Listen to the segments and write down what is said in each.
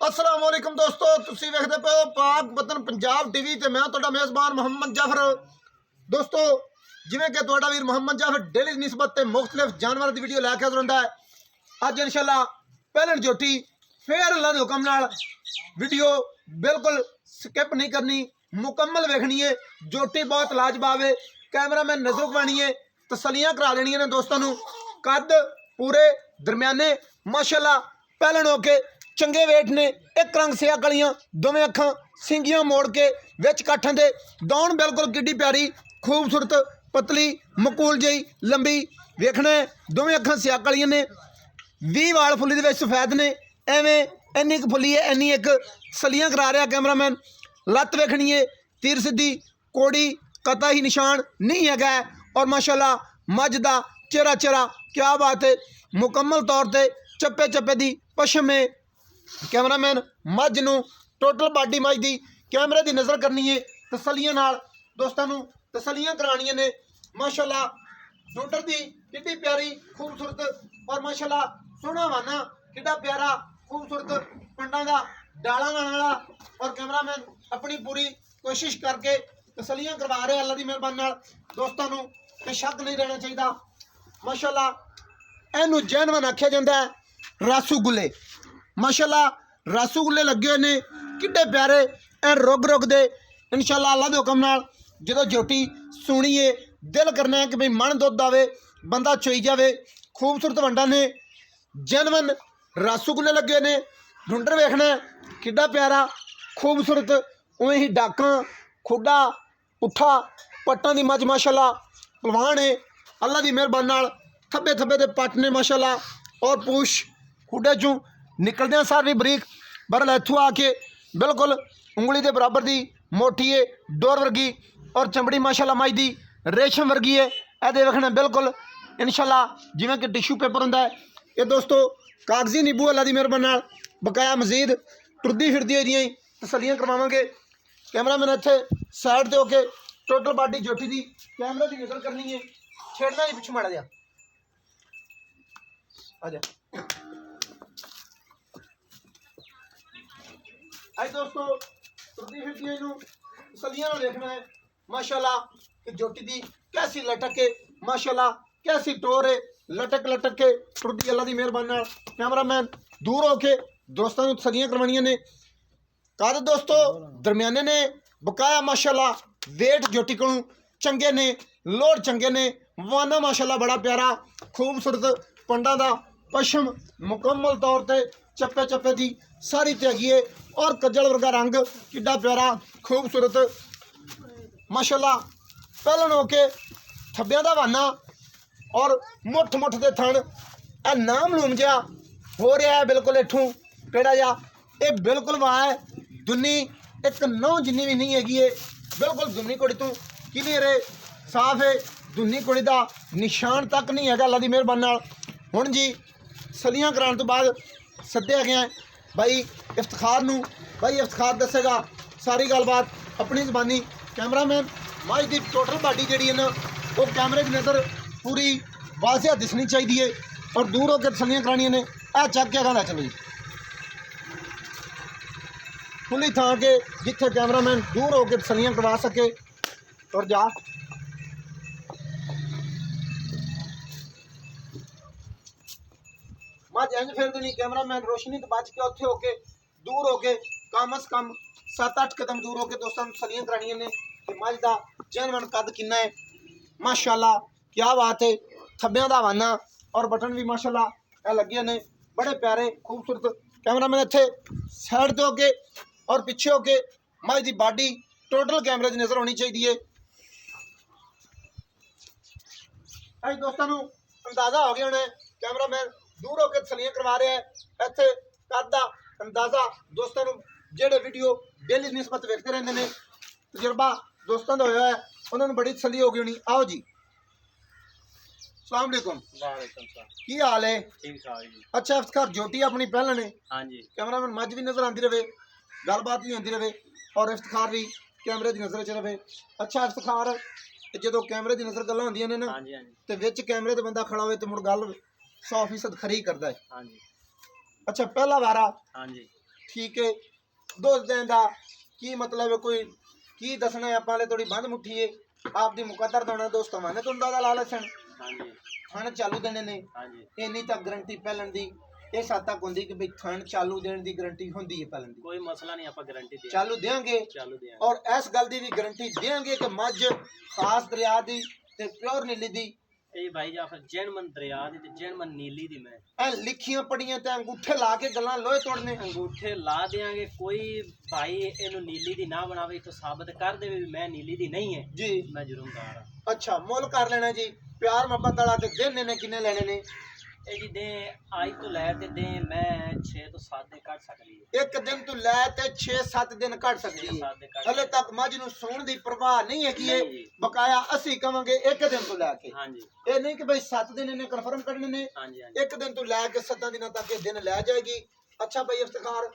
अस्सलाम वालेकुम दोस्तों, तुसी वेखदे पे हो पाक वतन पंजाब टीवी ते मैं तुहाडा मेज़बान मोहम्मद जाफर। दोस्तों जिवें कि तुहाडा वीर मोहम्मद जाफर डेली निस्बत ते मुख्तलिफ जानवरों की वीडियो लैके हाज़र हुंदा है। अज इंशाअल्लाह पहलन जोटी फिर अल्लाह के हुक्म नाल वीडियो बिल्कुल स्किप नहीं करनी, मुकम्मल वेखनी है। जोटी बहुत लाजवाब है, कैमरामैन नजर घवानी है, तसलियां करा देनियां ने दोस्तों नूं। कद पूरे दरम्याने माशाअल्लाह पहलन होके चंगे वेट ने, एक रंग सिया गलियां, दोवें अखां सिंगियां मोड़ के विच काठां दे, दौड़ बिल्कुल किड्डी प्यारी खूबसूरत पतली मकूल जही लंबी वेखना है। दोवें अखां सिया गलियां ने, 20 वाल फुली दे विच सफैद ने, एवें इन्नी क फुली है इन्नी एक सलियां करा रहा कैमरामैन। लत्त वेखनी है तीर सीधी कोड़ी कता ही निशान नहीं है। और माशाअल्लाह मझ दा चेहरा चेहरा क्या बात है, मुकम्मल तौर पर चप्पे चप्पे की पशम है। कैमरामैन मझ नूं टोटल बाडी मझ की कैमरे की नज़र करनी है, तसलियां नाल दोस्तों नूं तसलियां करानियां ने। माशाअल्लाह डोडर की कितनी प्यारी खूबसूरत और माशाअल्लाह सोहना वाना कितना प्यारा खूबसूरत पिंडा का डाला लाने वाला। और कैमरामैन अपनी पूरी कोशिश करके तसलियां करवा रहे अल्लाह की मेहरबानी नाल दोस्तों नूं, ते शक नहीं रहना चाहिए। माशाअल्लाह इहनूं जैनवन आख्या जाता है, रसगुल्ले। माशाअल्लाह रसगुल्ले लगे हुए ने किड्डे प्यारे ए रुग रुग दे। इंशाअल्लाह अल्लाह के हुक्म नाल जो जोटी सुनीए दिल करना है कि भाई मन दुध आवे बंदा चोई जाए। खूबसूरत वंडा ने जैनवन रसगुल्ले लगे ने, ढूंढर वेखना किड्डा प्यारा खूबसूरत। उवें ही डाकां खुडा पुट्ठा पट्टां दी मझ माशाअल्लाह पलवान है अल्लाह की मेहरबानी नाल। थब्बे थब्बे दे पट ने माशाअल्लाह और पूछ खुडे चों निकलदे सार भी बरीक, बरल इत्थों आके बिल्कुल उंगली के बराबर की मोटी है डोर वर्गी। और चमड़ी माशाअल्लाह मझ दी रेशम वर्गी है। ये वेखना बिल्कुल इंशाअल्लाह जिवें कि टिशू पेपर होंदा है। ये दोस्तों कागजी नींबू अल्लाह की मेहरबानी नाल बकाया मजीद टुरदी फिरदी हुई तसलियां करवावांगे। कैमरामैन इत्थे साइड ते होके टोटल बाडी जोटी की कैमरे की नज़र करनी है। छेड़ना नहीं पिछू माड़ा जा आ जा। आज दोस्तों टुरदी फिरदी तसलियां देखना है माशाअल्लाह कि जोटी की कैसी लटक के माशाअल्लाह कैसी टोर है, लटक लटक के टुरदी अल्लाह की मेहरबानी नाल। कैमरामैन दूर होके दोस्तों को तसलियां करवानियां ने। कद दोस्तों दरम्याने ने, बकाया माशाअल्लाह वेट जोटी को चंगे ने, लोड चंगे ने, वाना माशाअल्लाह बड़ा प्यारा खूबसूरत पंडा का पशम मुकम्मल तौर पर चप्पे चप्पे की सारी त्यागी है। और कज्जल वर्गा रंग किड्डा प्यारा खूबसूरत माशाअल्लाह पहलन होके थब्बियां दा वाना और मुठ मुठ के थण ए नाम लूम जहा हो रहा है बिल्कुल इठूँ पेड़ा जा। ये बिल्कुल वाह है दुनी एक नौ जिन्नी भी नहीं हैगी है, बिल्कुल दुनी कुड़ी तू क्लीयर है साफ है, दुनी कुड़ी का निशान तक नहीं है अल्लाह की मेहरबानी नाल। हुण जी सलियां कराने तो बाद सद्दे गए हैं भाई इफ्तिखार नूं, भाई इफ्तिखार दसेगा सारी गलबात अपनी जबानी। कैमरामैन मझ की टोटल बाडी जी है ना वो कैमरे की नज़र पूरी वाजिया दिसनी चाहिए है और दूर होकर तसलियां करानियां ने। ए चक के गाना चलो जी खुली थां के जिथे कैमरामैन दूर होकर तसलियां करवा सके। और जा मझ इंज फिर नहीं, कैमरामैन रोशनी तो बच के उत्थे होके दूर होके कम अज कम 7-8 कदम दूर होके दोस्तों तसलियां करानियां ने कि मझ का जैनवन कद किन्ना है। माशाअल्लाह क्या बात है, थब्बियां दा वाना और बटन भी माशाअल्लाह लगे ने बड़े प्यारे खूबसूरत। कैमरामैन इत्थे साइड ते होके और पिछे होके मझ की बाडी टोटल कैमरे की नज़र होनी चाहिए है। अज दोस्तों को अंदाजा हो गया होना कैमरामैन दूर होकर तसलियां करवा रहा है। इत्थे कद दा अंदाजा दोस्तों को जेडे वीडियो डेली निस्बत वेखते रहते हैं तजुर्बा दोस्तों का होया है, उन्होंने बड़ी तसली हो गई होनी। आओ जी अस्सलाम वालेकुम। की हाल है? ठीक ठाक जी। अच्छा इफ्तिखार जोटी अपनी पहलन है? हाँ जी। कैमरामैन मझ भी नज़र आती रहे, गलबात भी होती रहे और इफ्तिखार भी कैमरे की नज़र च रहे। अच्छा इफ्तिखार जो कैमरे की नज़र गल्लां होंदियां ने ना ते विच कैमरे ते बंदा खड़ा होवे ते मुड़ गल 100% खरी करता है। हाँ जी। अच्छा पहला वारा? हाँ जी। ठीक है दोस्त दें दा की मतलब है कोई की दसना है आप थोड़ी बंद मुट्ठी है आप दी मुकद्दर दोना दोस्तों माने तुम दादा ला लसन थान चालू देने ने इन्नी तक गारंटी पहलन दी इस हद तक होंदी कि भाई थान चालू देने दी गारंटी होंदी है पहलन दी कोई मसला नहीं, आप गारंटी चालू देंगे और इस गल दी भी गारंटी देंगे कि मझ खास दरिया दी ते प्योर नीली दी ਇਹ ਭਾਈ ਜਾਫਰ ਜੈਨਮਨ ਦਰਿਆ ਦੀ ਤੇ ਜੈਨਮਨ ਨੀਲੀ ਦੀ ਮੈਂ ਇਹ ਲਿਖੀਆਂ ਪੜੀਆਂ ਤੇ ਅੰਗੂਠੇ ਲਾ ਕੇ ਗੱਲਾਂ ਲੋਹੇ ਤੋੜਨੇ ਅੰਗੂਠੇ ਲਾ ਦੇਾਂਗੇ ਕੋਈ ਭਾਈ ਇਹਨੂੰ ਨੀਲੀ ਦੀ ਨਾ ਬਣਾਵੇ ਤਾਂ ਸਾਬਤ ਕਰ ਦੇਵੇ ਵੀ ਮੈਂ ਨੀਲੀ ਦੀ ਨਹੀਂ ਹੈ ਜੀ ਮੈਂ ਜੁਰਮਦਾਰ ਹਾਂ ਅੱਛਾ ਮੁੱਲ ਕਰ ਲੈਣਾ ਜੀ ਪਿਆਰ ਮੁਹੱਬਤ ਵਾਲਾ ਤੇ ਦਿਨ ਨੇ ਕਿੰਨੇ ਲੈਣੇ ਨੇ ਇਹ ਜੀ ਦੇ ਅੱਜ ਤੋਂ ਲੈ ਤੇ ਦੇ ਮੈਂ 6 ਤੋਂ 7 ਦੇ ਕੱਢ ਸਕਦੀ ਹੈ ਇੱਕ ਦਿਨ ਤੋਂ ਲੈ ਤੇ 6-7 ਦਿਨ ਕੱਢ ਸਕਦੀ ਹੈ ਹਲੇ ਤੱਕ ਮੱਝ ਨੂੰ ਸੌਣ ਦੀ ਪਰਵਾਹ ਨਹੀਂ ਹੈ ਕਿ ਇਹ ਬਕਾਇਆ ਅਸੀਂ ਕਵਾਂਗੇ ਇੱਕ ਦਿਨ ਤੋਂ ਲੈ ਕੇ ਹਾਂਜੀ ਇਹ ਨਹੀਂ ਕਿ ਭਾਈ 7 ਦਿਨ ਇਹਨੇ ਕਨਫਰਮ ਕਰਨੇ ਨੇ ਹਾਂਜੀ ਇੱਕ ਦਿਨ ਤੋਂ ਲੈ ਕੇ 7 ਦਿਨਾਂ ਤੱਕ ਇਹ ਦਿਨ ਲੈ ਜਾਏਗੀ ਅੱਛਾ ਭਾਈ ਇਫਤਖਾਰ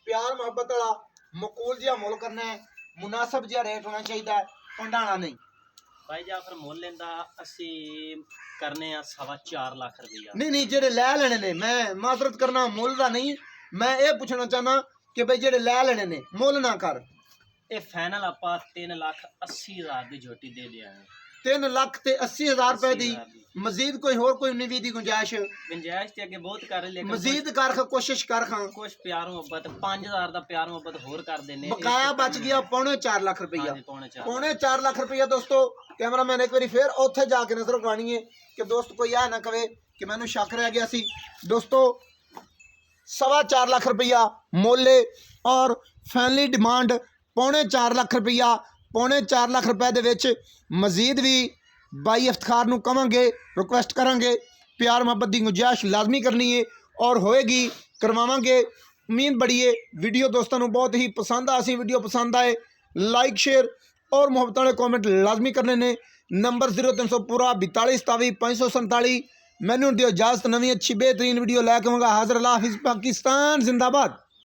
ਪਿਆਰ ਮੁਹੱਬਤ ਵਾਲਾ ਮਕੂਲ ਜਿਹਾ ਮੁੱਲ ਕਰਨਾ ਹੈ ਮੁਨਾਸਬ ਜਿਹਾ ਰੇਟ ਹੋਣਾ ਚਾਹੀਦਾ ਹੈ ਪੰਡਾਣਾ ਨਹੀਂ ਭਾਈ ਜਾਫਰ ਮੁੱਲ ਲੈਂਦਾ ਅਸੀਂ ਕਰਨੇ ਆ 4.5 ਲੱਖ ਰੁਪਈਆ ਨਹੀਂ ਜਿਹੜੇ ਲੈ ਲੈਣੇ ਨੇ ਮੈਂ ਮਾਜ਼ਰਤ ਕਰਨਾ ਮੁੱਲ ਦਾ ਨਹੀਂ ਮੈਂ ਇਹ ਪੁੱਛਣਾ ਚਾਹਨਾ ਕਿ ਭਾਈ ਜਿਹੜੇ ਲੈ ਲੈਣੇ ਨੇ ਮੁੱਲ ਨਾ ਕਰ ਇਹ ਫਾਈਨਲ ਆਪਾਂ 3,80,000 ਦੀ ਝੋਟੀ ਦੇ ਦਿਆਂਗੇ 3,80,000 रुपए दी मजीद कोई होर कोई उन्नी दी गुंजाइश ते अगे बहुत कर लेकिन मजीद कर खा कोशिश कर खां कुछ प्यार मोहब्बत 5,000 दा प्यार मोहब्बत होर कर देने बकाया बच गया 4.5 लाख रुपया पौने 4 लाख रुपया दोस्तों कैमरामैन एक बार फिर उत्थे जाके नजर रखवानी है कि दोस्त कोई आ ना कहे कि मैनू शक रह गया सी दोस्तों 4.25 लाख रुपया मोले और फैमिली डिमांड 4.5 लाख रुपया 4.5 लाख रुपए दे विच मजीद भी बाई इफ्तिखार नूं कवांगे रिक्वेस्ट करांगे प्यार मुहब्बत दी गुंजाइश लाजमी करनी है और होएगी करवावांगे उम्मीद बड़ी है वीडियो दोस्तों नूं बहुत ही पसंद आ सी वीडियो पसंद आए लाइक शेयर और मुहब्बत वाले कॉमेंट लाजमी करने ने नंबर 0300 पूरा 42 27 547 मैनू दियो इजाजत नवीं अच्छी बेहतरीन वीडियो लैके आवांगा हाजिर अल्लाह हाफिज़ पाकिस्तान जिंदाबाद।